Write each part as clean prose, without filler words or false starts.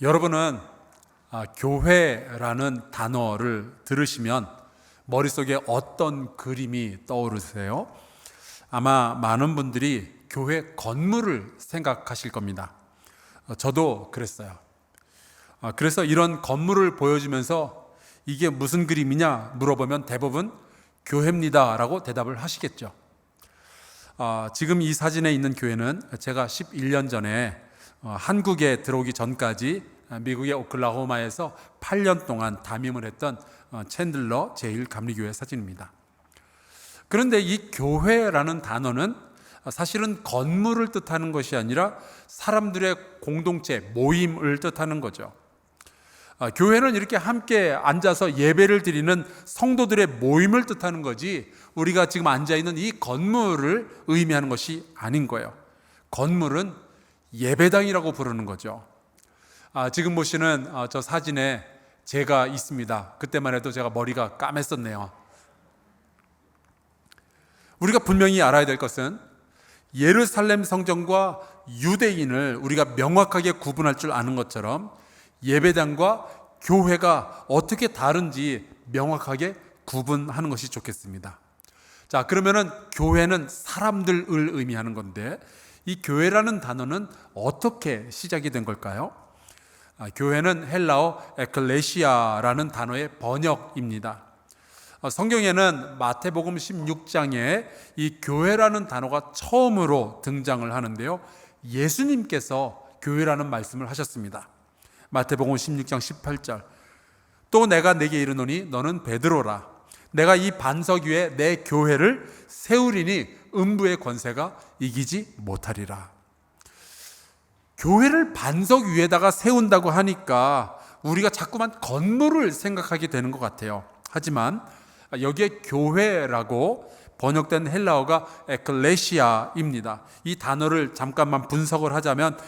여러분은 교회라는 단어를 들으시면 머릿속에 어떤 그림이 떠오르세요? 아마 많은 분들이 교회 건물을 생각하실 겁니다. 저도 그랬어요. 그래서 이런 건물을 보여주면서 이게 무슨 그림이냐 물어보면 대부분 교회입니다 라고 대답을 하시겠죠. 지금 이 사진에 있는 교회는 제가 11년 전에 한국에 들어오기 전까지 미국의 오클라호마에서 8년 동안 담임을 했던 챈들러 제1감리교회 사진입니다. 그런데 이 교회라는 단어는 사실은 건물을 뜻하는 것이 아니라 사람들의 공동체, 모임을 뜻하는 거죠. 교회는 이렇게 함께 앉아서 예배를 드리는 성도들의 모임을 뜻하는 거지 우리가 지금 앉아있는 이 건물을 의미하는 것이 아닌 거예요. 건물은 예배당이라고 부르는 거죠. 지금 보시는 저 사진에 제가 있습니다. 그때만 해도 제가 머리가 까맸었네요. 우리가 분명히 알아야 될 것은 예루살렘 성전과 유대인을 우리가 명확하게 구분할 줄 아는 것처럼 예배당과 교회가 어떻게 다른지 명확하게 구분하는 것이 좋겠습니다. 자, 그러면은 교회는 사람들을 의미하는 건데 이 교회라는 단어는 어떻게 시작이 된 걸까요? 교회는 헬라어 에클레시아라는 단어의 번역입니다. 성경에는 마태복음 16장에 이 교회라는 단어가 처음으로 등장을 하는데요. 예수님께서 교회라는 말씀을 하셨습니다. 마태복음 16장 18절. 또 내가 네게 이르노니 너는 베드로라. 내가 이 반석 위에 내 교회를 세우리니 음부의 권세가 이기지 못하리라. 교회를 반석 위에다가 세운다고 하니까 우리가 자꾸만 건물을 생각하게 되는 것 같아요. 하지만 여기에 교회라고 번역된 헬라어가 에클레시아입니다. 이 단어를 잠깐만 분석을 하자면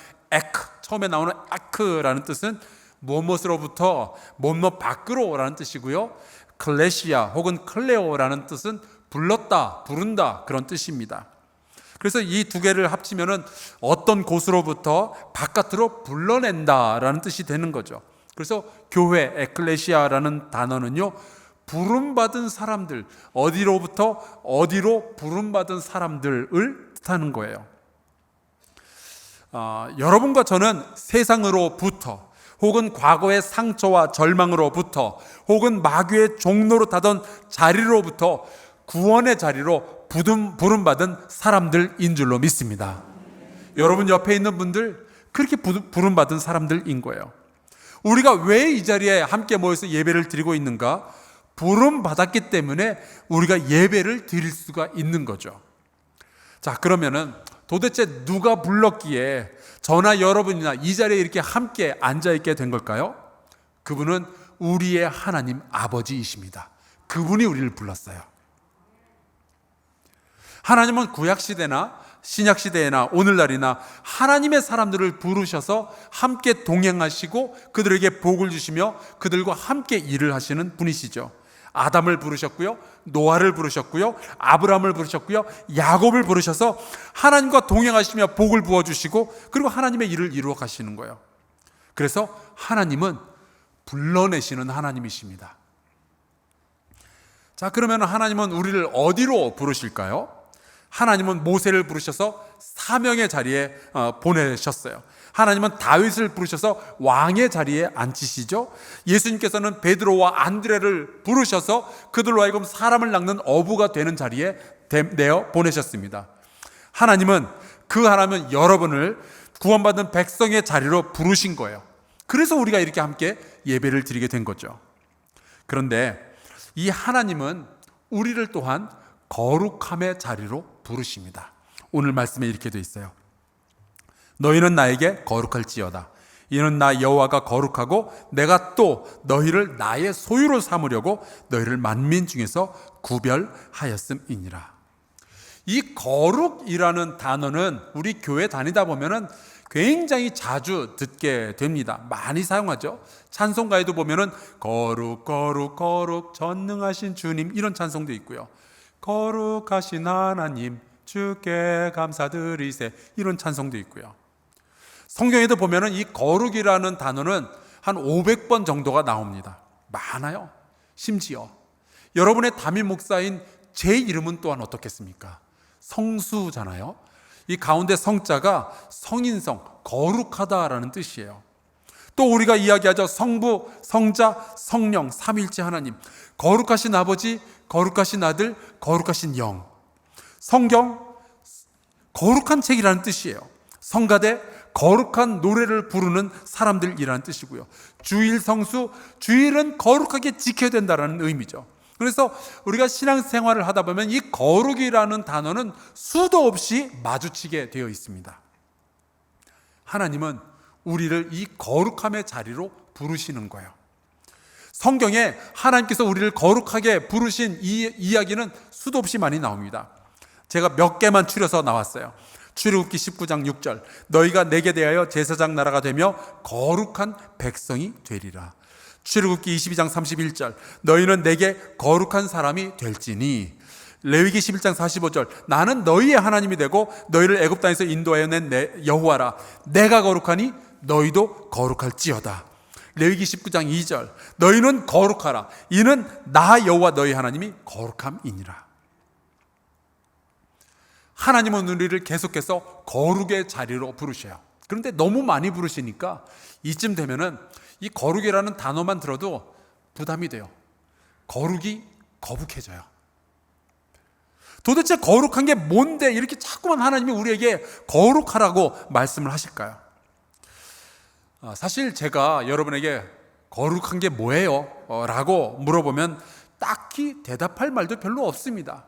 처음에 나오는 에크라는 뜻은 무엇으로부터 무엇 밖으로라는 뜻이고요. 클레시아 혹은 클레오라는 뜻은 불렀다, 부른다 그런 뜻입니다. 그래서 이 두 개를 합치면은 어떤 곳으로부터 바깥으로 불러낸다라는 뜻이 되는 거죠. 그래서 교회 에클레시아라는 단어는요, 부름받은 사람들, 어디로부터 어디로 부름받은 사람들을 뜻하는 거예요. 여러분과 저는 세상으로부터 혹은 과거의 상처와 절망으로부터 혹은 마귀의 종로로 타던 자리로부터 구원의 자리로 부름받은 사람들인 줄로 믿습니다. 여러분 옆에 있는 분들 그렇게 부름받은 사람들인 거예요. 우리가 왜 이 자리에 함께 모여서 예배를 드리고 있는가? 부름받았기 때문에 우리가 예배를 드릴 수가 있는 거죠. 자, 그러면은 도대체 누가 불렀기에 저나 여러분이나 이 자리에 이렇게 함께 앉아있게 된 걸까요? 그분은 우리의 하나님 아버지이십니다. 그분이 우리를 불렀어요. 하나님은 구약시대나 신약시대나 오늘날이나 하나님의 사람들을 부르셔서 함께 동행하시고 그들에게 복을 주시며 그들과 함께 일을 하시는 분이시죠. 아담을 부르셨고요, 노아를 부르셨고요, 아브라함을 부르셨고요, 야곱을 부르셔서 하나님과 동행하시며 복을 부어주시고 그리고 하나님의 일을 이루어 가시는 거예요. 그래서 하나님은 불러내시는 하나님이십니다. 자, 그러면 하나님은 우리를 어디로 부르실까요? 하나님은 모세를 부르셔서 사명의 자리에 보내셨어요. 하나님은 다윗을 부르셔서 왕의 자리에 앉히시죠. 예수님께서는 베드로와 안드레를 부르셔서 그들로 하여금 사람을 낚는 어부가 되는 자리에 내어 보내셨습니다. 하나님은 여러분을 구원받은 백성의 자리로 부르신 거예요. 그래서 우리가 이렇게 함께 예배를 드리게 된 거죠. 그런데 이 하나님은 우리를 또한 거룩함의 자리로 부르십니다. 오늘 말씀에 이렇게 되어 있어요. 너희는 나에게 거룩할지어다. 이는 나 여호와가 거룩하고 내가 또 너희를 나의 소유로 삼으려고 너희를 만민 중에서 구별하였음이니라. 이 거룩이라는 단어는 우리 교회 다니다 보면은 굉장히 자주 듣게 됩니다. 많이 사용하죠. 찬송가에도 보면은 거룩 거룩 거룩 전능하신 주님 이런 찬송도 있고요. 거룩하신 하나님 주께 감사드리세 이런 찬송도 있고요. 성경에도 보면은 이 거룩이라는 단어는 한 500번 정도가 나옵니다. 많아요. 심지어 여러분의 담임 목사인 제 이름은 또한 어떻겠습니까? 성수잖아요. 이 가운데 성자가 성인성, 거룩하다라는 뜻이에요. 또 우리가 이야기하죠. 성부, 성자, 성령, 삼일체 하나님. 거룩하신 아버지, 거룩하신 아들, 거룩하신 영. 성경, 거룩한 책이라는 뜻이에요. 성가대, 거룩한 노래를 부르는 사람들이라는 뜻이고요. 주일 성수, 주일은 거룩하게 지켜야 된다는 의미죠. 그래서 우리가 신앙생활을 하다 보면 이 거룩이라는 단어는 수도 없이 마주치게 되어 있습니다. 하나님은 우리를 이 거룩함의 자리로 부르시는 거예요. 성경에 하나님께서 우리를 거룩하게 부르신 이 이야기는 수도 없이 많이 나옵니다. 제가 몇 개만 추려서 나왔어요. 출애굽기 19장 6절, 너희가 내게 대하여 제사장 나라가 되며 거룩한 백성이 되리라. 출애굽기 22장 31절, 너희는 내게 거룩한 사람이 될지니. 레위기 11장 45절, 나는 너희의 하나님이 되고 너희를 애굽 땅에서 인도하여 낸 내 여호와라. 내가 거룩하니 너희도 거룩할지어다. 레위기 19장 2절, 너희는 거룩하라. 이는 나 여호와 너희 하나님이 거룩함이니라. 하나님은 우리를 계속해서 거룩의 자리로 부르셔요. 그런데 너무 많이 부르시니까 이쯤 되면은 이 거룩이라는 단어만 들어도 부담이 돼요. 거룩이 거북해져요. 도대체 거룩한 게 뭔데 이렇게 자꾸만 하나님이 우리에게 거룩하라고 말씀을 하실까요? 사실 제가 여러분에게 거룩한 게 뭐예요? 라고 물어보면 딱히 대답할 말도 별로 없습니다.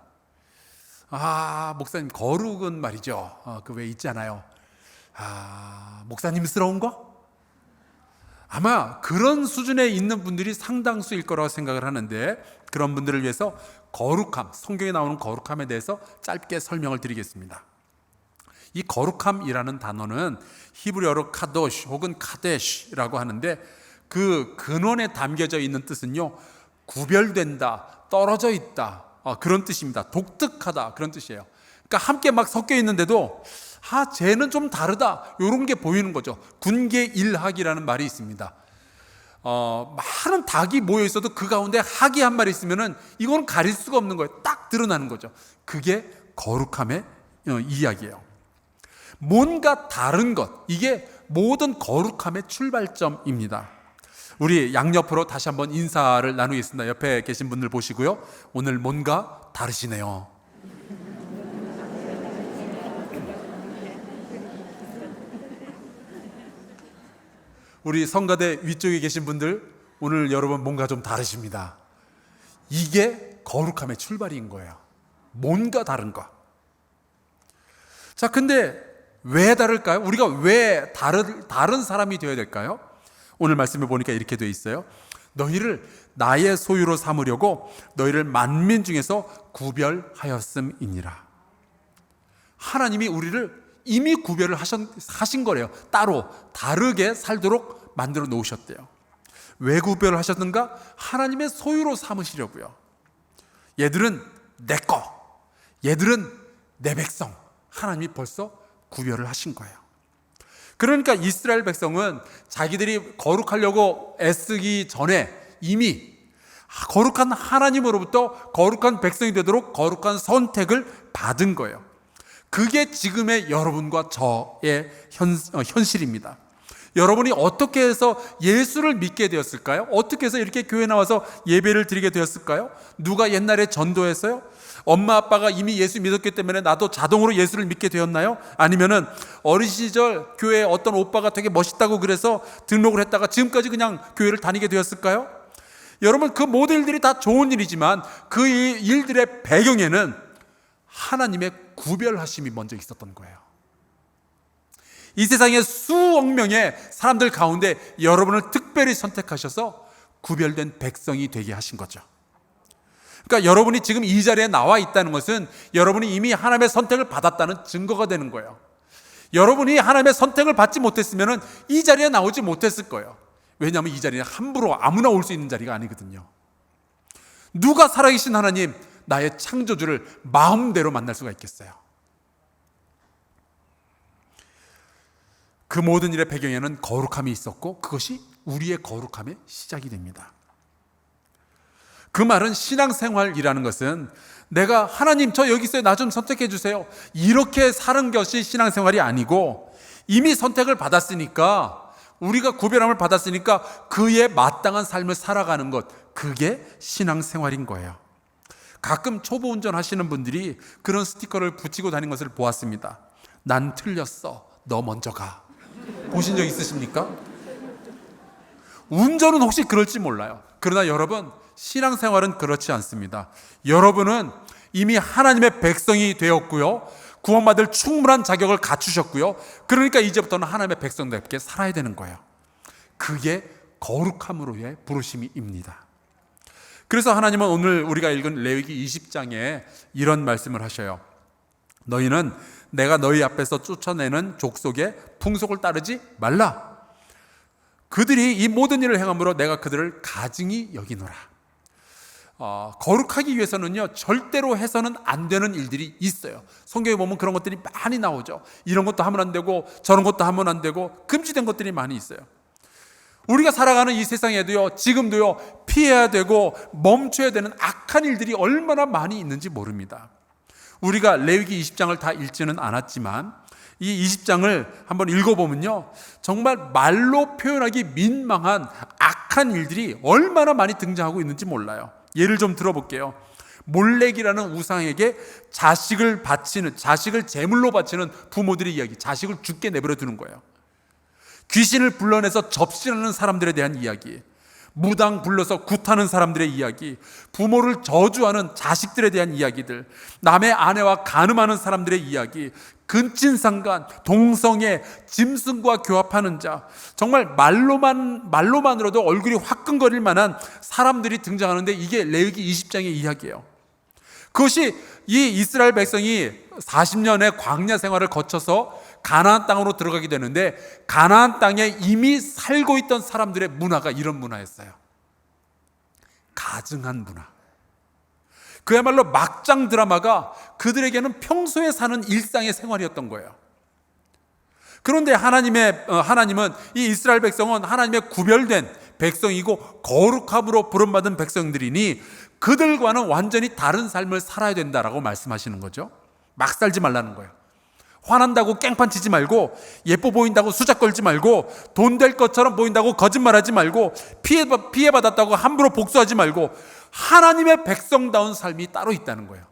목사님, 거룩은 말이죠. 그 왜 있잖아요. 목사님스러운 거? 아마 그런 수준에 있는 분들이 상당수일 거라고 생각을 하는데, 그런 분들을 위해서 거룩함, 성경에 나오는 거룩함에 대해서 짧게 설명을 드리겠습니다. 이 거룩함이라는 단어는 히브리어로 카도시 혹은 카데시라고 하는데, 그 근원에 담겨져 있는 뜻은요, 구별된다, 떨어져 있다, 그런 뜻입니다. 독특하다, 그런 뜻이에요. 그러니까 함께 막 섞여 있는데도 쟤는 좀 다르다, 이런 게 보이는 거죠. 군계일학이라는 말이 있습니다. 많은 닭이 모여 있어도 그 가운데 학이 한 마리 있으면은 이거는 가릴 수가 없는 거예요. 딱 드러나는 거죠. 그게 거룩함의 이야기예요. 뭔가 다른 것, 이게 모든 거룩함의 출발점입니다. 우리 양옆으로 다시 한번 인사를 나누겠습니다. 옆에 계신 분들 보시고요. 오늘 뭔가 다르시네요. 우리 성가대 위쪽에 계신 분들, 오늘 여러분 뭔가 좀 다르십니다. 이게 거룩함의 출발인 거예요. 뭔가 다른 거. 자, 근데 왜 다를까요? 우리가 왜 다른 사람이 되어야 될까요? 오늘 말씀에 보니까 이렇게 되어 있어요. 너희를 나의 소유로 삼으려고 너희를 만민 중에서 구별하였음이니라. 하나님이 우리를 이미 구별을 하신 거래요. 따로 다르게 살도록 만들어 놓으셨대요. 왜 구별을 하셨는가? 하나님의 소유로 삼으시려고요. 얘들은 내 거, 얘들은 내 백성. 하나님이 벌써 구별을 하신 거예요. 그러니까 이스라엘 백성은 자기들이 거룩하려고 애쓰기 전에 이미 거룩한 하나님으로부터 거룩한 백성이 되도록 거룩한 선택을 받은 거예요. 그게 지금의 여러분과 저의 현실입니다. 여러분이 어떻게 해서 예수를 믿게 되었을까요? 어떻게 해서 이렇게 교회 나와서 예배를 드리게 되었을까요? 누가 옛날에 전도했어요? 엄마 아빠가 이미 예수 믿었기 때문에 나도 자동으로 예수를 믿게 되었나요? 아니면은 어린 시절 교회에 어떤 오빠가 되게 멋있다고 그래서 등록을 했다가 지금까지 그냥 교회를 다니게 되었을까요? 여러분, 그 모든 일들이 다 좋은 일이지만 그 일들의 배경에는 하나님의 구별하심이 먼저 있었던 거예요. 이 세상에 수억 명의 사람들 가운데 여러분을 특별히 선택하셔서 구별된 백성이 되게 하신 거죠. 그러니까 여러분이 지금 이 자리에 나와 있다는 것은 여러분이 이미 하나님의 선택을 받았다는 증거가 되는 거예요. 여러분이 하나님의 선택을 받지 못했으면 이 자리에 나오지 못했을 거예요. 왜냐하면 이 자리는 함부로 아무나 올 수 있는 자리가 아니거든요. 누가 살아계신 하나님, 나의 창조주를 마음대로 만날 수가 있겠어요? 그 모든 일의 배경에는 거룩함이 있었고 그것이 우리의 거룩함의 시작이 됩니다. 그 말은 신앙생활이라는 것은 내가 하나님 저 여기 있어요, 나 좀 선택해 주세요, 이렇게 사는 것이 신앙생활이 아니고, 이미 선택을 받았으니까, 우리가 구별함을 받았으니까 그에 마땅한 삶을 살아가는 것, 그게 신앙생활인 거예요. 가끔 초보 운전하시는 분들이 그런 스티커를 붙이고 다니는 것을 보았습니다. 난 틀렸어, 너 먼저 가. 보신 적 있으십니까? 운전은 혹시 그럴지 몰라요. 그러나 여러분, 신앙생활은 그렇지 않습니다. 여러분은 이미 하나님의 백성이 되었고요, 구원받을 충분한 자격을 갖추셨고요, 그러니까 이제부터는 하나님의 백성답게 살아야 되는 거예요. 그게 거룩함으로의 부르심입니다. 그래서 하나님은 오늘 우리가 읽은 레위기 20장에 이런 말씀을 하셔요. 너희는 내가 너희 앞에서 쫓아내는 족속의 풍속을 따르지 말라. 그들이 이 모든 일을 행함으로 내가 그들을 가증히 여기노라. 거룩하기 위해서는요, 절대로 해서는 안 되는 일들이 있어요. 성경에 보면 그런 것들이 많이 나오죠. 이런 것도 하면 안 되고 저런 것도 하면 안 되고 금지된 것들이 많이 있어요. 우리가 살아가는 이 세상에도요, 지금도요, 피해야 되고 멈춰야 되는 악한 일들이 얼마나 많이 있는지 모릅니다. 우리가 레위기 20장을 다 읽지는 않았지만 이 20장을 한번 읽어보면요, 정말 말로 표현하기 민망한 악한 일들이 얼마나 많이 등장하고 있는지 몰라요. 예를 좀 들어볼게요. 몰렉이라는 우상에게 자식을 제물로 바치는 부모들의 이야기, 자식을 죽게 내버려 두는 거예요. 귀신을 불러내서 접신하는 사람들에 대한 이야기, 무당 불러서 굿하는 사람들의 이야기, 부모를 저주하는 자식들에 대한 이야기들, 남의 아내와 간음하는 사람들의 이야기, 근친상간, 동성애, 짐승과 교합하는 자, 정말 말로만으로도 얼굴이 화끈거릴 만한 사람들이 등장하는데, 이게 레위기 20장의 이야기예요. 그것이 이 이스라엘 백성이 40년의 광야 생활을 거쳐서 가나안 땅으로 들어가게 되는데, 가나안 땅에 이미 살고 있던 사람들의 문화가 이런 문화였어요. 가증한 문화. 그야말로 막장 드라마가 그들에게는 평소에 사는 일상의 생활이었던 거예요. 그런데 하나님은 이 이스라엘 백성은 하나님의 구별된 백성이고 거룩함으로 부름받은 백성들이니 그들과는 완전히 다른 삶을 살아야 된다라고 말씀하시는 거죠. 막 살지 말라는 거예요. 화난다고 깽판 치지 말고, 예뻐 보인다고 수작 걸지 말고, 돈 될 것처럼 보인다고 거짓말하지 말고, 피해받았다고 함부로 복수하지 말고, 하나님의 백성다운 삶이 따로 있다는 거예요.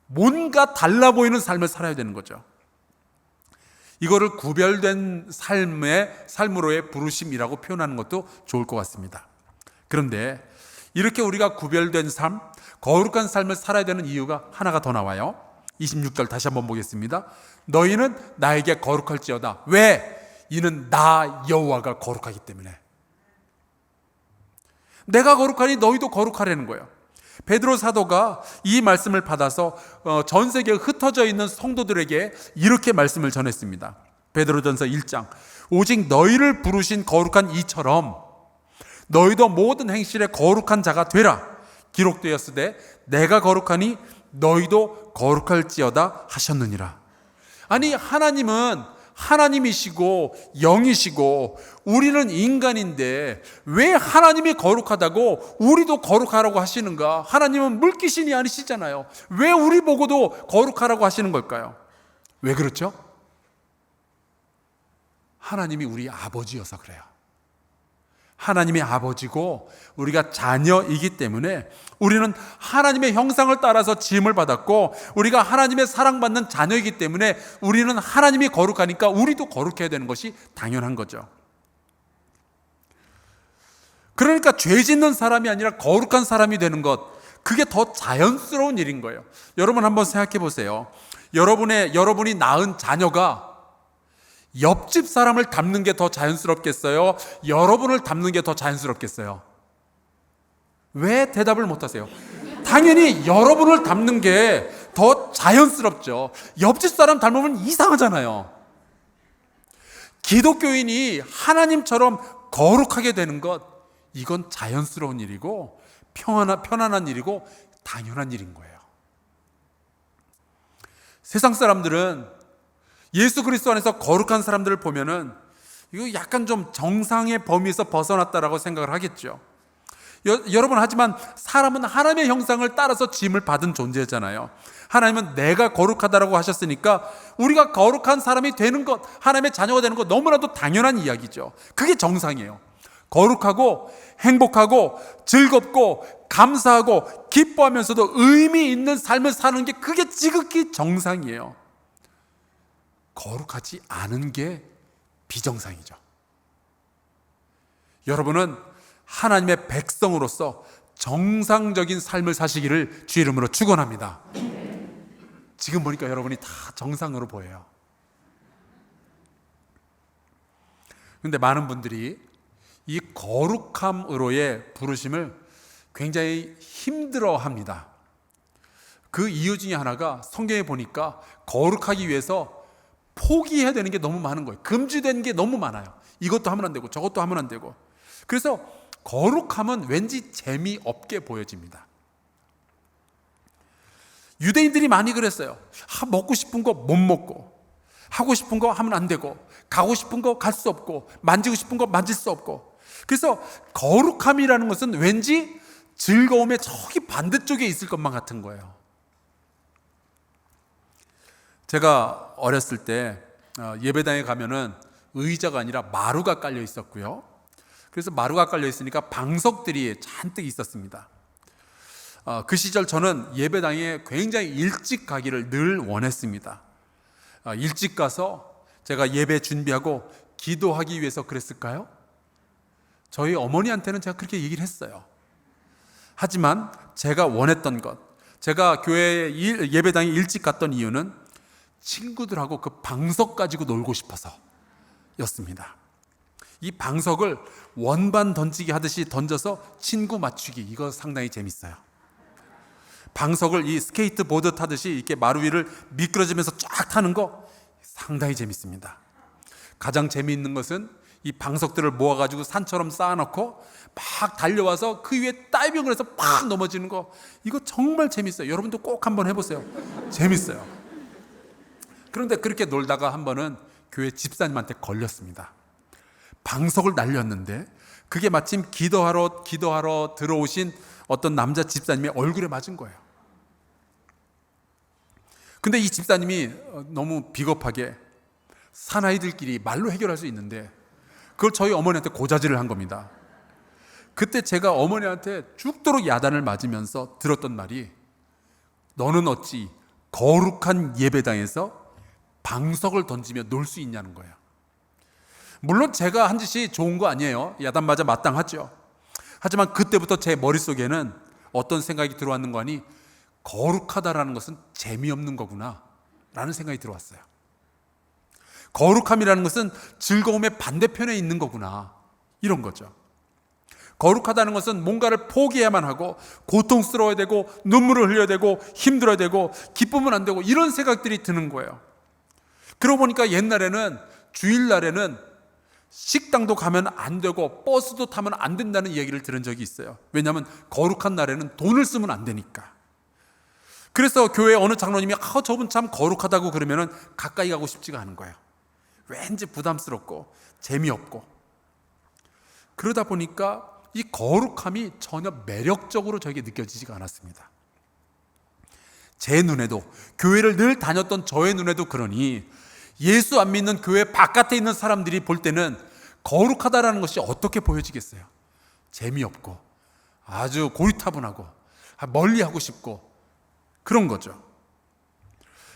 뭔가 달라 보이는 삶을 살아야 되는 거죠. 이거를 구별된 삶으로의 부르심이라고 표현하는 것도 좋을 것 같습니다. 그런데 이렇게 우리가 구별된 삶, 거룩한 삶을 살아야 되는 이유가 하나가 더 나와요. 26절 다시 한번 보겠습니다. 너희는 나에게 거룩할지어다. 왜? 이는 나 여호와가 거룩하기 때문에. 내가 거룩하니 너희도 거룩하라는 거예요. 베드로 사도가 이 말씀을 받아서 전 세계에 흩어져 있는 성도들에게 이렇게 말씀을 전했습니다. 베드로전서 1장. 오직 너희를 부르신 거룩한 이처럼 너희도 모든 행실에 거룩한 자가 되라. 기록되었으되 내가 거룩하니 너희도 거룩할지어다 하셨느니라. 아니, 하나님은 하나님이시고 영이시고 우리는 인간인데 왜 하나님이 거룩하다고 우리도 거룩하라고 하시는가? 하나님은 물귀신이 아니시잖아요. 왜 우리 보고도 거룩하라고 하시는 걸까요? 왜 그렇죠? 하나님이 우리 아버지여서 그래요. 하나님의 아버지고 우리가 자녀이기 때문에 우리는 하나님의 형상을 따라서 지음을 받았고, 우리가 하나님의 사랑받는 자녀이기 때문에 우리는 하나님이 거룩하니까 우리도 거룩해야 되는 것이 당연한 거죠. 그러니까 죄 짓는 사람이 아니라 거룩한 사람이 되는 것, 그게 더 자연스러운 일인 거예요. 여러분 한번 생각해 보세요. 여러분이 낳은 자녀가 옆집 사람을 닮는 게 더 자연스럽겠어요? 여러분을 닮는 게 더 자연스럽겠어요? 왜 대답을 못하세요? 당연히 여러분을 닮는 게 더 자연스럽죠. 옆집 사람 닮으면 이상하잖아요. 기독교인이 하나님처럼 거룩하게 되는 것, 이건 자연스러운 일이고 편안한 일이고 당연한 일인 거예요. 세상 사람들은 예수 그리스도 안에서 거룩한 사람들을 보면은 이거 약간 좀 정상의 범위에서 벗어났다라고 생각을 하겠죠. 여러분, 하지만 사람은 하나님의 형상을 따라서 지음을 받은 존재잖아요. 하나님은 내가 거룩하다라고 하셨으니까 우리가 거룩한 사람이 되는 것, 하나님의 자녀가 되는 것 너무나도 당연한 이야기죠. 그게 정상이에요. 거룩하고 행복하고 즐겁고 감사하고 기뻐하면서도 의미 있는 삶을 사는 게 그게 지극히 정상이에요. 거룩하지 않은 게 비정상이죠. 여러분은 하나님의 백성으로서 정상적인 삶을 사시기를 주의 이름으로 축원합니다. 지금 보니까 여러분이 다 정상으로 보여요. 그런데 많은 분들이 이 거룩함으로의 부르심을 굉장히 힘들어합니다. 그 이유 중에 하나가 성경에 보니까 거룩하기 위해서 포기해야 되는 게 너무 많은 거예요. 금지된 게 너무 많아요. 이것도 하면 안 되고 저것도 하면 안 되고. 그래서 거룩함은 왠지 재미없게 보여집니다. 유대인들이 많이 그랬어요. 먹고 싶은 거 못 먹고, 하고 싶은 거 하면 안 되고, 가고 싶은 거 갈 수 없고, 만지고 싶은 거 만질 수 없고. 그래서 거룩함이라는 것은 왠지 즐거움의 저기 반대쪽에 있을 것만 같은 거예요. 제가 어렸을 때 예배당에 가면은 의자가 아니라 마루가 깔려 있었고요. 그래서 마루가 깔려 있으니까 방석들이 잔뜩 있었습니다. 그 시절 저는 예배당에 굉장히 일찍 가기를 늘 원했습니다. 일찍 가서 제가 예배 준비하고 기도하기 위해서 그랬을까요? 저희 어머니한테는 제가 그렇게 얘기를 했어요. 하지만 제가 원했던 것, 제가 교회 예배당에 일찍 갔던 이유는 친구들하고 그 방석 가지고 놀고 싶어서 였습니다. 이 방석을 원반 던지기 하듯이 던져서 친구 맞추기, 이거 상당히 재밌어요. 방석을 이 스케이트보드 타듯이 이렇게 마루 위를 미끄러지면서 쫙 타는 거 상당히 재밌습니다. 가장 재미있는 것은 이 방석들을 모아가지고 산처럼 쌓아놓고 막 달려와서 그 위에 다이빙을 해서 팍 넘어지는 거, 이거 정말 재밌어요. 여러분도 꼭 한번 해보세요. 재밌어요. 그런데 그렇게 놀다가 한 번은 교회 집사님한테 걸렸습니다. 방석을 날렸는데 그게 마침 기도하러 들어오신 어떤 남자 집사님의 얼굴에 맞은 거예요. 근데 이 집사님이 너무 비겁하게 사나이들끼리 말로 해결할 수 있는데 그걸 저희 어머니한테 고자질을 한 겁니다. 그때 제가 어머니한테 죽도록 야단을 맞으면서 들었던 말이, 너는 어찌 거룩한 예배당에서 방석을 던지며 놀 수 있냐는 거예요. 물론 제가 한 짓이 좋은 거 아니에요. 야단 맞아 마땅하죠. 하지만 그때부터 제 머릿속에는 어떤 생각이 들어왔는 거 아니, 거룩하다라는 것은 재미없는 거구나 라는 생각이 들어왔어요. 거룩함이라는 것은 즐거움의 반대편에 있는 거구나, 이런 거죠. 거룩하다는 것은 뭔가를 포기해야만 하고 고통스러워야 되고 눈물을 흘려야 되고 힘들어야 되고 기쁘면 안 되고 이런 생각들이 드는 거예요. 그러고 보니까 옛날에는 주일날에는 식당도 가면 안 되고 버스도 타면 안 된다는 이야기를 들은 적이 있어요. 왜냐하면 거룩한 날에는 돈을 쓰면 안 되니까. 그래서 교회 어느 장로님이 저분 참 거룩하다고 그러면은 가까이 가고 싶지가 않은 거예요. 왠지 부담스럽고 재미없고. 그러다 보니까 이 거룩함이 전혀 매력적으로 저에게 느껴지지가 않았습니다. 제 눈에도, 교회를 늘 다녔던 저의 눈에도 그러니 예수 안 믿는 교회 바깥에 있는 사람들이 볼 때는 거룩하다라는 것이 어떻게 보여지겠어요? 재미없고 아주 고리타분하고 멀리하고 싶고 그런 거죠.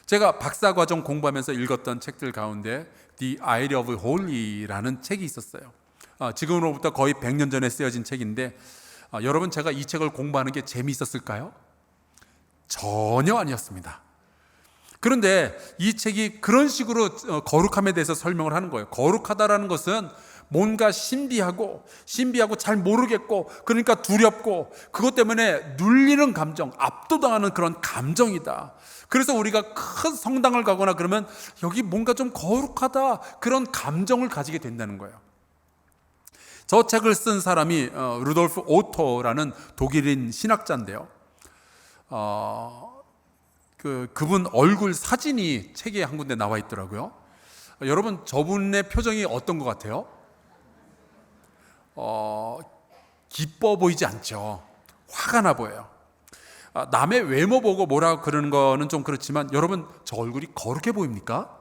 제가 박사과정 공부하면서 읽었던 책들 가운데 The Idea of Holy라는 책이 있었어요. 지금으로부터 거의 100년 전에 쓰여진 책인데 여러분, 제가 이 책을 공부하는 게 재미있었을까요? 전혀 아니었습니다. 그런데 이 책이 그런 식으로 거룩함에 대해서 설명을 하는 거예요. 거룩하다라는 것은 뭔가 신비하고 잘 모르겠고, 그러니까 두렵고, 그것 때문에 눌리는 감정, 압도당하는 그런 감정이다. 그래서 우리가 큰 성당을 가거나 그러면 여기 뭔가 좀 거룩하다, 그런 감정을 가지게 된다는 거예요. 저 책을 쓴 사람이 루돌프 오토라는 독일인 신학자인데요. 그분 얼굴 사진이 책에 한 군데 나와 있더라고요. 여러분, 저분의 표정이 어떤 것 같아요? 기뻐 보이지 않죠. 화가 나 보여요. 남의 외모 보고 뭐라고 그러는 거는 좀 그렇지만 여러분, 저 얼굴이 거룩해 보입니까?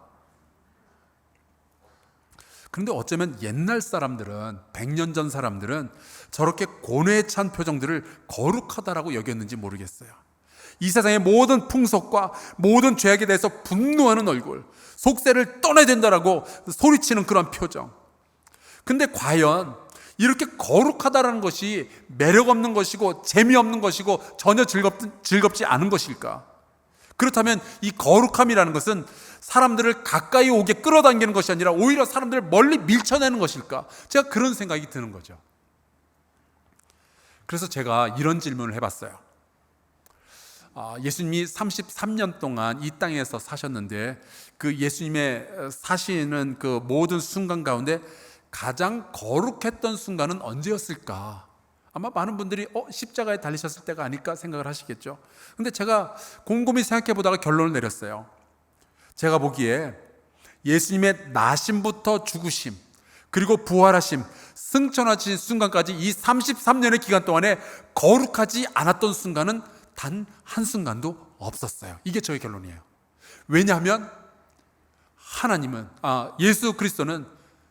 그런데 어쩌면 옛날 사람들은, 100년 전 사람들은 저렇게 고뇌에 찬 표정들을 거룩하다라고 여겼는지 모르겠어요. 이 세상의 모든 풍속과 모든 죄악에 대해서 분노하는 얼굴, 속세를 떠내야 된다라고 소리치는 그런 표정. 근데 과연 이렇게 거룩하다라는 것이 매력 없는 것이고 재미없는 것이고 전혀 즐겁지 않은 것일까? 그렇다면 이 거룩함이라는 것은 사람들을 가까이 오게 끌어당기는 것이 아니라 오히려 사람들을 멀리 밀쳐내는 것일까? 제가 그런 생각이 드는 거죠. 그래서 제가 이런 질문을 해봤어요. 예수님이 33년 동안 이 땅에서 사셨는데 그 예수님의 사시는 그 모든 순간 가운데 가장 거룩했던 순간은 언제였을까? 아마 많은 분들이 십자가에 달리셨을 때가 아닐까 생각을 하시겠죠. 근데 제가 곰곰이 생각해 보다가 결론을 내렸어요. 제가 보기에 예수님의 나심부터 죽으심, 그리고 부활하심, 승천하신 순간까지 이 33년의 기간 동안에 거룩하지 않았던 순간은 단 한순간도 없었어요. 이게 저의 결론이에요. 왜냐하면 하나님은, 예수 그리스도는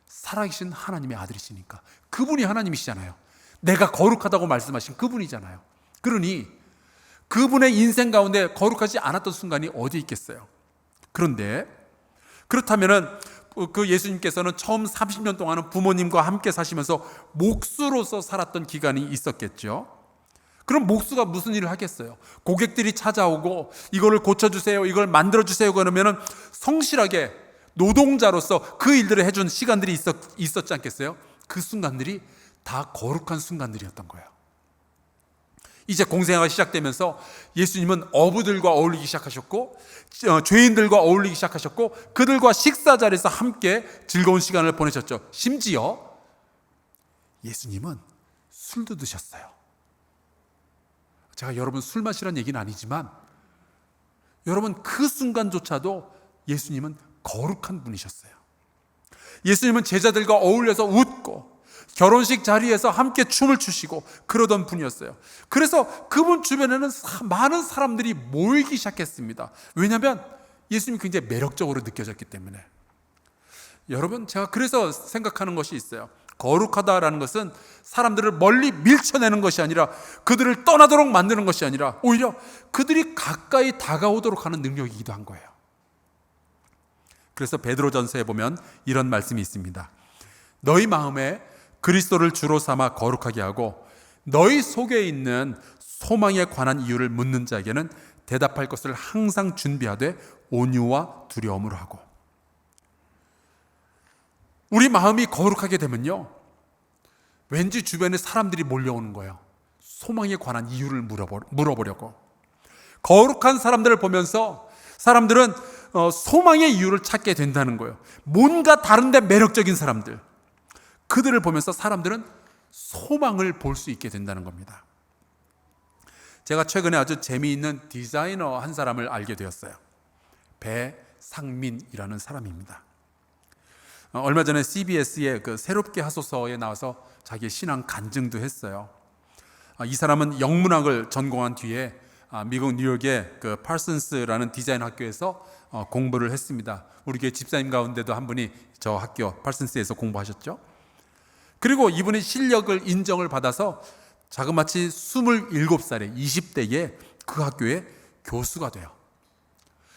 살아계신 하나님의 아들이시니까. 그분이 하나님이시잖아요. 내가 거룩하다고 말씀하신 그분이잖아요. 그러니 그분의 인생 가운데 거룩하지 않았던 순간이 어디 있겠어요? 그런데 그렇다면은 그 예수님께서는 처음 30년 동안은 부모님과 함께 사시면서 목수로서 살았던 기간이 있었겠죠. 그럼 목수가 무슨 일을 하겠어요? 고객들이 찾아오고 이거를 고쳐주세요, 이걸 만들어주세요 그러면은 성실하게 노동자로서 그 일들을 해준 시간들이 있었지 않겠어요? 그 순간들이 다 거룩한 순간들이었던 거예요. 이제 공생애가 시작되면서 예수님은 어부들과 어울리기 시작하셨고 죄인들과 어울리기 시작하셨고 그들과 식사 자리에서 함께 즐거운 시간을 보내셨죠. 심지어 예수님은 술도 드셨어요. 제가 여러분 술 마시라는 얘기는 아니지만 여러분 그 순간조차도 예수님은 거룩한 분이셨어요. 예수님은 제자들과 어울려서 웃고 결혼식 자리에서 함께 춤을 추시고 그러던 분이었어요. 그래서 그분 주변에는 많은 사람들이 모이기 시작했습니다. 왜냐하면 예수님이 굉장히 매력적으로 느껴졌기 때문에. 여러분, 제가 그래서 생각하는 것이 있어요. 거룩하다라는 것은 사람들을 멀리 밀쳐내는 것이 아니라 그들을 떠나도록 만드는 것이 아니라 오히려 그들이 가까이 다가오도록 하는 능력이기도 한 거예요. 그래서 베드로전서에 보면 이런 말씀이 있습니다. 너희 마음에 그리스도를 주로 삼아 거룩하게 하고 너희 속에 있는 소망에 관한 이유를 묻는 자에게는 대답할 것을 항상 준비하되 온유와 두려움으로 하고. 우리 마음이 거룩하게 되면요, 왠지 주변에 사람들이 몰려오는 거예요. 소망에 관한 이유를 물어보려고. 거룩한 사람들을 보면서 사람들은 소망의 이유를 찾게 된다는 거예요. 뭔가 다른데 매력적인 사람들, 그들을 보면서 사람들은 소망을 볼 수 있게 된다는 겁니다. 제가 최근에 아주 재미있는 디자이너 한 사람을 알게 되었어요. 배상민이라는 사람입니다. 얼마 전에 CBS의 그 새롭게 하소서에 나와서 자기의 신앙 간증도 했어요. 이 사람은 영문학을 전공한 뒤에 미국 뉴욕의 그 팔슨스라는 디자인 학교에서 공부를 했습니다. 우리 교회 집사님 가운데도 한 분이 저 학교 팔슨스에서 공부하셨죠. 그리고 이분의 실력을 인정을 받아서 자그마치 27살에 20대에 그 학교의 교수가 돼요.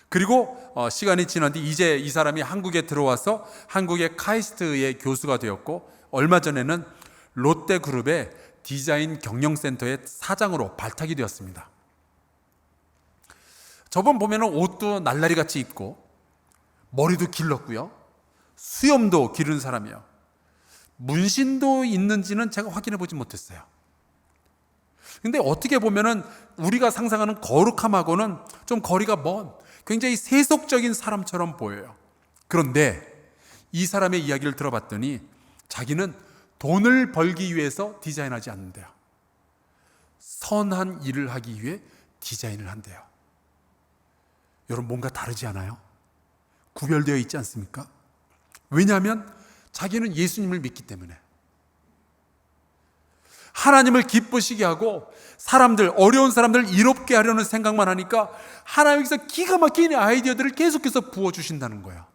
그리고 시간이 지난 뒤 이제 이 사람이 한국에 들어와서 한국의 카이스트의 교수가 되었고 얼마 전에는 롯데그룹의 디자인 경영센터의 사장으로 발탁이 되었습니다. 저번 보면은 옷도 날라리 같이 입고 머리도 길렀고요, 수염도 기른 사람이요. 문신도 있는지는 제가 확인해 보지 못했어요. 근데 어떻게 보면은 우리가 상상하는 거룩함하고는 좀 거리가 먼 굉장히 세속적인 사람처럼 보여요. 그런데 이 사람의 이야기를 들어봤더니 자기는 돈을 벌기 위해서 디자인하지 않는데요, 선한 일을 하기 위해 디자인을 한대요. 여러분, 뭔가 다르지 않아요? 구별되어 있지 않습니까? 왜냐하면 자기는 예수님을 믿기 때문에. 하나님을 기쁘시게 하고 사람들, 어려운 사람들을 이롭게 하려는 생각만 하니까 하나님께서 기가 막힌 아이디어들을 계속해서 부어주신다는 거예요.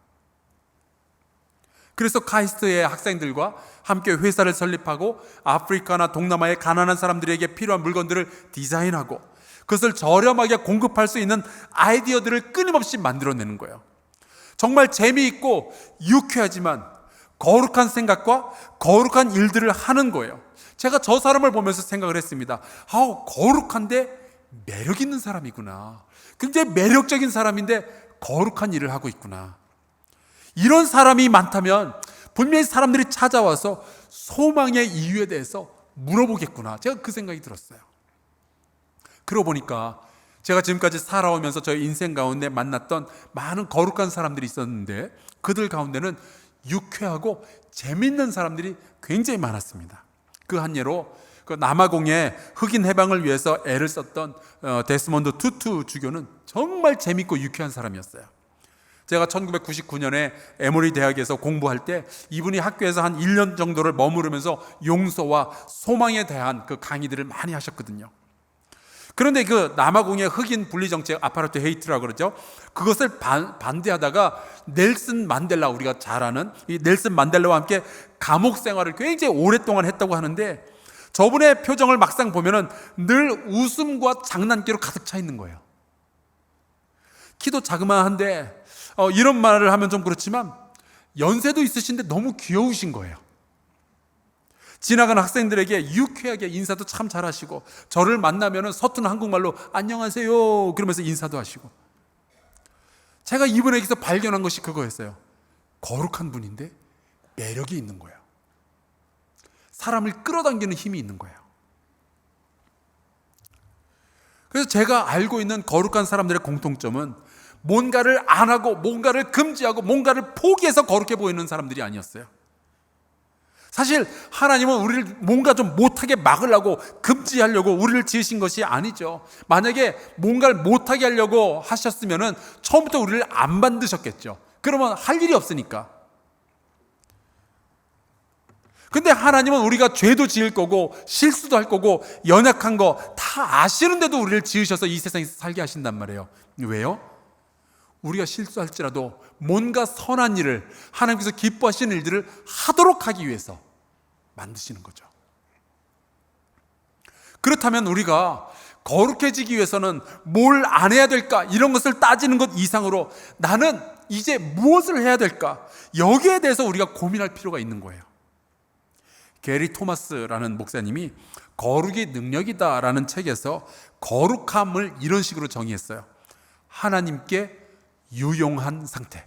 그래서 카이스트의 학생들과 함께 회사를 설립하고 아프리카나 동남아의 가난한 사람들에게 필요한 물건들을 디자인하고 그것을 저렴하게 공급할 수 있는 아이디어들을 끊임없이 만들어내는 거예요. 정말 재미있고 유쾌하지만 거룩한 생각과 거룩한 일들을 하는 거예요. 제가 저 사람을 보면서 생각을 했습니다. 거룩한데 매력 있는 사람이구나. 굉장히 매력적인 사람인데 거룩한 일을 하고 있구나. 이런 사람이 많다면 분명히 사람들이 찾아와서 소망의 이유에 대해서 물어보겠구나. 제가 그 생각이 들었어요. 그러고 보니까 제가 지금까지 살아오면서 저희 인생 가운데 만났던 많은 거룩한 사람들이 있었는데 그들 가운데는 유쾌하고 재밌는 사람들이 굉장히 많았습니다. 그 한 예로 그 남아공의 흑인 해방을 위해서 애를 썼던 데스몬드 투투 주교는 정말 재밌고 유쾌한 사람이었어요. 제가 1999년에 에모리 대학에서 공부할 때 이분이 학교에서 한 1년 정도를 머무르면서 용서와 소망에 대한 그 강의들을 많이 하셨거든요. 그런데 그 남아공의 흑인 분리 정책, 아파르트 헤이트라고 그러죠. 그것을 반대하다가 넬슨 만델라, 우리가 잘 아는 이 넬슨 만델라와 함께 감옥 생활을 굉장히 오랫동안 했다고 하는데 저분의 표정을 막상 보면은 늘 웃음과 장난기로 가득 차 있는 거예요. 키도 자그마한데 이런 말을 하면 좀 그렇지만 연세도 있으신데 너무 귀여우신 거예요. 지나간 학생들에게 유쾌하게 인사도 참 잘하시고 저를 만나면 서툰 한국말로 안녕하세요 그러면서 인사도 하시고, 제가 이분에게서 발견한 것이 그거였어요. 거룩한 분인데 매력이 있는 거예요. 사람을 끌어당기는 힘이 있는 거예요. 그래서 제가 알고 있는 거룩한 사람들의 공통점은 뭔가를 안 하고 뭔가를 금지하고 뭔가를 포기해서 거룩해 보이는 사람들이 아니었어요. 사실 하나님은 우리를 뭔가 좀 못하게 막으려고 금지하려고 우리를 지으신 것이 아니죠. 만약에 뭔가를 못하게 하려고 하셨으면 처음부터 우리를 안 만드셨겠죠. 그러면 할 일이 없으니까. 근데 하나님은 우리가 죄도 지을 거고 실수도 할 거고 연약한 거 다 아시는데도 우리를 지으셔서 이 세상에서 살게 하신단 말이에요. 왜요? 우리가 실수할지라도 뭔가 선한 일을, 하나님께서 기뻐하시는 일들을 하도록 하기 위해서 만드시는 거죠. 그렇다면 우리가 거룩해지기 위해서는 뭘 안 해야 될까, 이런 것을 따지는 것 이상으로 나는 이제 무엇을 해야 될까, 여기에 대해서 우리가 고민할 필요가 있는 거예요. 게리 토마스라는 목사님이 거룩이 능력이다라는 책에서 거룩함을 이런 식으로 정의했어요. 하나님께 유용한 상태.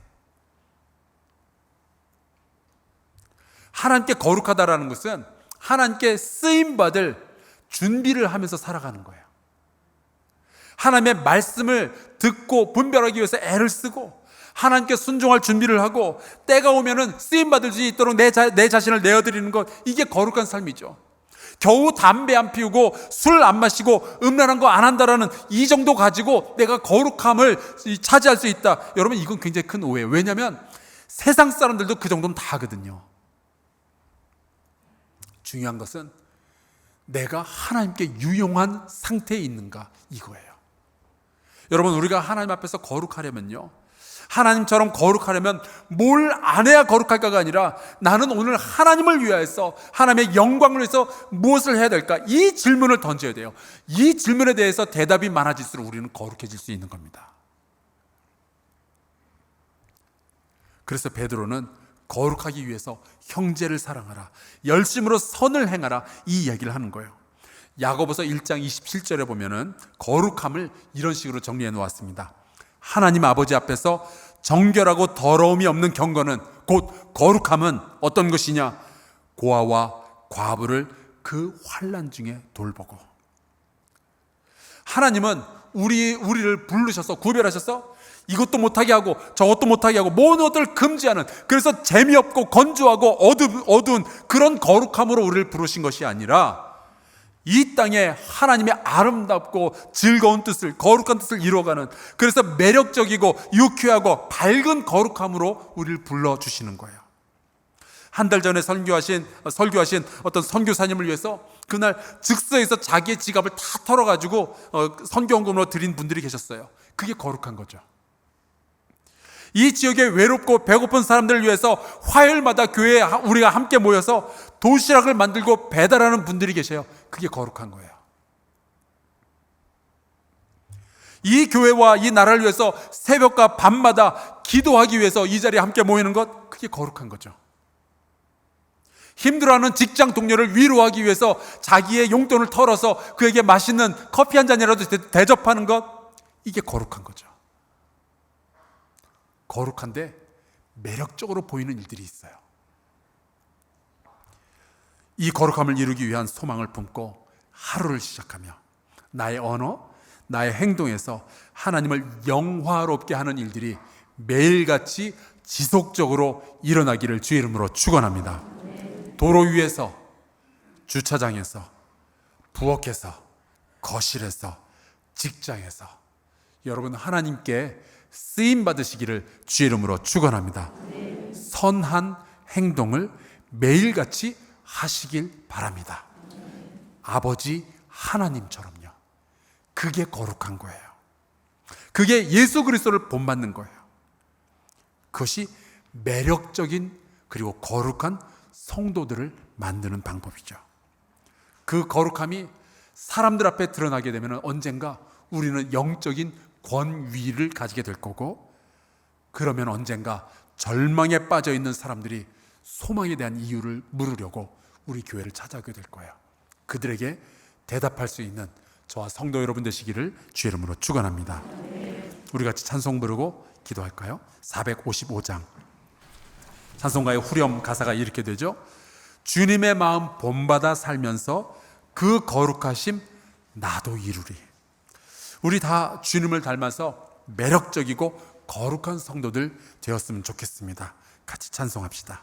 하나님께 거룩하다라는 것은 하나님께 쓰임받을 준비를 하면서 살아가는 거예요. 하나님의 말씀을 듣고 분별하기 위해서 애를 쓰고 하나님께 순종할 준비를 하고 때가 오면은 쓰임받을 수 있도록 내 자신을 내어드리는 것, 이게 거룩한 삶이죠. 겨우 담배 안 피우고 술 안 마시고 음란한 거 안 한다라는 이 정도 가지고 내가 거룩함을 차지할 수 있다. 여러분, 이건 굉장히 큰 오해예요. 왜냐하면 세상 사람들도 그 정도는 다 하거든요. 중요한 것은 내가 하나님께 유용한 상태에 있는가, 이거예요. 여러분, 우리가 하나님 앞에서 거룩하려면요, 하나님처럼 거룩하려면 뭘 안 해야 거룩할까가 아니라 나는 오늘 하나님을 위하여서 하나님의 영광을 위해서 무엇을 해야 될까, 이 질문을 던져야 돼요. 이 질문에 대해서 대답이 많아질수록 우리는 거룩해질 수 있는 겁니다. 그래서 베드로는 거룩하기 위해서 형제를 사랑하라, 열심으로 선을 행하라, 이 이야기를 하는 거예요. 야고보서 1장 27절에 보면은 거룩함을 이런 식으로 정리해 놓았습니다. 하나님 아버지 앞에서 정결하고 더러움이 없는 경건은, 곧 거룩함은 어떤 것이냐? 고아와 과부를 그 환난 중에 돌보고. 하나님은 우리를 부르셔서 구별하셔서 이것도 못하게 하고 저것도 못하게 하고 모든 것들을 금지하는, 그래서 재미없고 건조하고 어두운 그런 거룩함으로 우리를 부르신 것이 아니라 이 땅에 하나님의 아름답고 즐거운 뜻을, 거룩한 뜻을 이루어가는, 그래서 매력적이고 유쾌하고 밝은 거룩함으로 우리를 불러주시는 거예요. 한 달 전에 설교하신 어떤 선교사님을 위해서 그날 즉석에서 자기의 지갑을 다 털어가지고 선교헌금으로 드린 분들이 계셨어요. 그게 거룩한 거죠. 이 지역에 외롭고 배고픈 사람들을 위해서 화요일마다 교회에 우리가 함께 모여서 도시락을 만들고 배달하는 분들이 계셔요. 그게 거룩한 거예요. 이 교회와 이 나라를 위해서 새벽과 밤마다 기도하기 위해서 이 자리에 함께 모이는 것, 그게 거룩한 거죠. 힘들어하는 직장 동료를 위로하기 위해서 자기의 용돈을 털어서 그에게 맛있는 커피 한 잔이라도 대접하는 것, 이게 거룩한 거죠. 거룩한데 매력적으로 보이는 일들이 있어요. 이 거룩함을 이루기 위한 소망을 품고 하루를 시작하며 나의 언어, 나의 행동에서 하나님을 영화롭게 하는 일들이 매일같이 지속적으로 일어나기를 주의 이름으로 축원합니다. 도로 위에서, 주차장에서, 부엌에서, 거실에서, 직장에서 여러분 하나님께 쓰임 받으시기를 주의 이름으로 축원합니다. 선한 행동을 매일같이 하시길 바랍니다. 아버지 하나님처럼요. 그게 거룩한 거예요. 그게 예수 그리스도를 본받는 거예요. 그것이 매력적인 그리고 거룩한 성도들을 만드는 방법이죠. 그 거룩함이 사람들 앞에 드러나게 되면 언젠가 우리는 영적인 권위를 가지게 될 거고, 그러면 언젠가 절망에 빠져 있는 사람들이 소망에 대한 이유를 물으려고 우리 교회를 찾아오게 될 거예요. 그들에게 대답할 수 있는 저와 성도 여러분 되시기를 주의 이름으로 축원합니다. 우리 같이 찬송 부르고 기도할까요? 455장 찬송가의 후렴 가사가 이렇게 되죠. 주님의 마음 본받아 살면서 그 거룩하심 나도 이루리. 우리 다 주님을 닮아서 매력적이고 거룩한 성도들 되었으면 좋겠습니다. 같이 찬송합시다.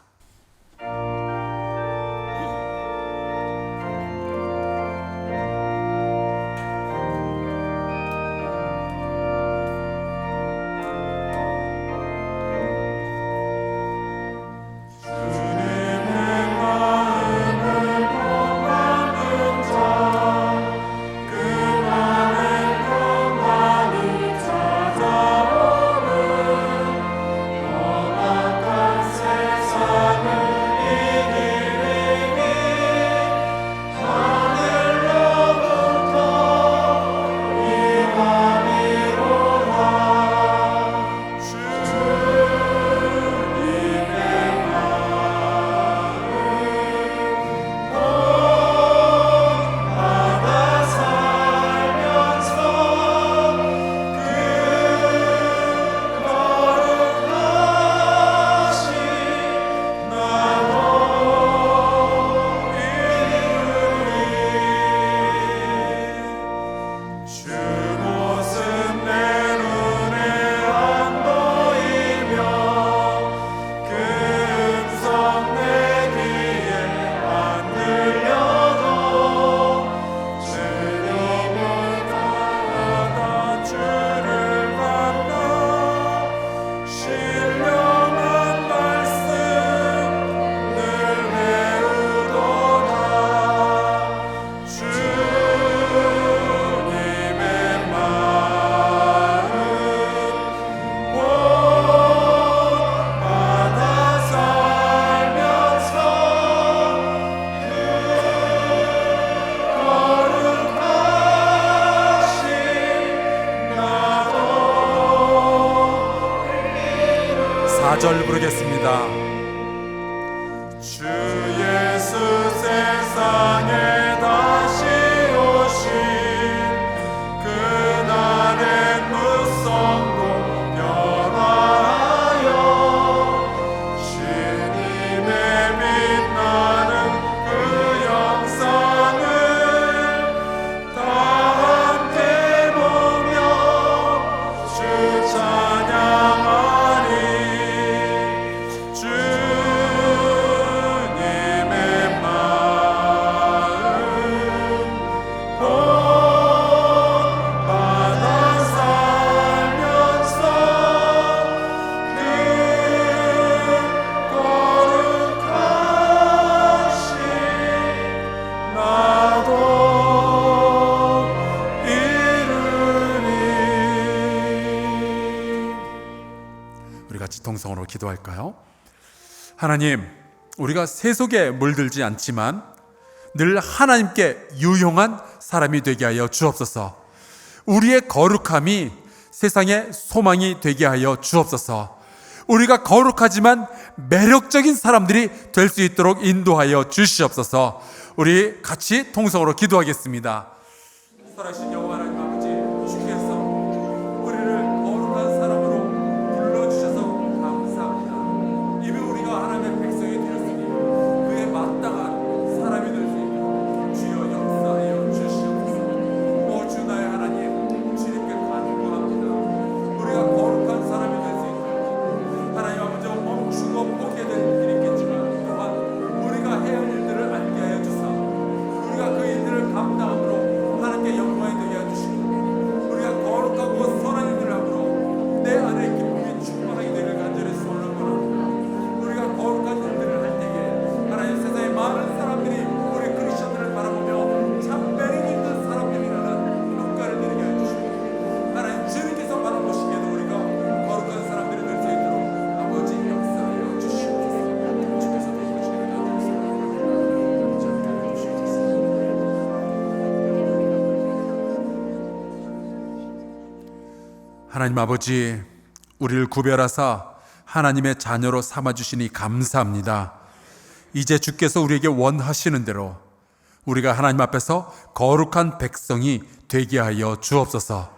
절 부르겠습니다. 주 예수 세상에 다시 오신 그날의 무성고 변화하여 주님의 빛나는 그 영상을 다 함께 보며 주 찬양하리. 주 나도 이르리. 우리 같이 동성으로 기도할까요? 하나님, 우리가 세속에 물들지 않지만 늘 하나님께 유용한 사람이 되게 하여 주옵소서. 우리의 거룩함이 세상의 소망이 되게 하여 주옵소서. 우리가 거룩하지만 매력적인 사람들이 될 수 있도록 인도하여 주시옵소서. 우리 같이 통성으로 기도하겠습니다. 살아계신 여호와 하나님 아버지, 주께서 우리를 거룩한 사람으로 불러주셔서 감사합니다. 이미 우리가 하나님의 백성이 되었으니 그에 마땅한 사람이 될 수 있도록 주여 역사하여 주시옵소서. 오 주 나의 하나님, 주님께 간구합니다. 우리가 거룩한 사람이 될 수 있도록 하나님 아버지, 멈추고 보게 될 일이 있겠지만 또한 우리가 해야 할 일들을 알게 하여 주사 우리가 그 일들을 감당함으로 하나님께 영광이 되게 하여 주시고 우리가 거룩하고 선한 일들을 함으로 내 안에 기쁨이 충만하게 되기를 간절히 소원합니다. 우리가 거룩한 일들을 할 때에 하나님 세상의 많은 사람들이 우리 크리스천들을 바라보며 참 매력 있는 사람들이라는 평가를 내리게 하여 주시고 하나님 주님께서 바라보시기에도 우리가 거룩한 사람들이 될 수 있도록 아버지 역사하여 주시옵소서. 주께서 도와주시기를 간절히 하나님 아버지, 우리를 구별하사 하나님의 자녀로 삼아주시니 감사합니다. 이제 주께서 우리에게 원하시는 대로 우리가 하나님 앞에서 거룩한 백성이 되게 하여 주옵소서.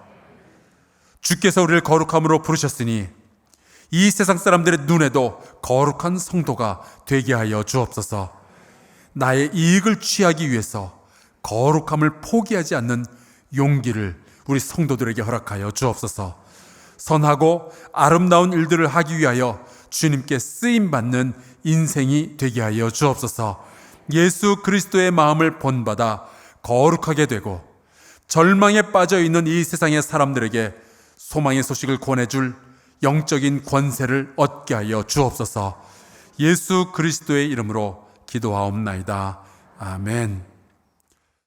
주께서 우리를 거룩함으로 부르셨으니 이 세상 사람들의 눈에도 거룩한 성도가 되게 하여 주옵소서. 나의 이익을 취하기 위해서 거룩함을 포기하지 않는 용기를 우리 성도들에게 허락하여 주옵소서. 선하고 아름다운 일들을 하기 위하여 주님께 쓰임받는 인생이 되게 하여 주옵소서. 예수 그리스도의 마음을 본받아 거룩하게 되고 절망에 빠져있는 이 세상의 사람들에게 소망의 소식을 권해줄 영적인 권세를 얻게 하여 주옵소서. 예수 그리스도의 이름으로 기도하옵나이다. 아멘.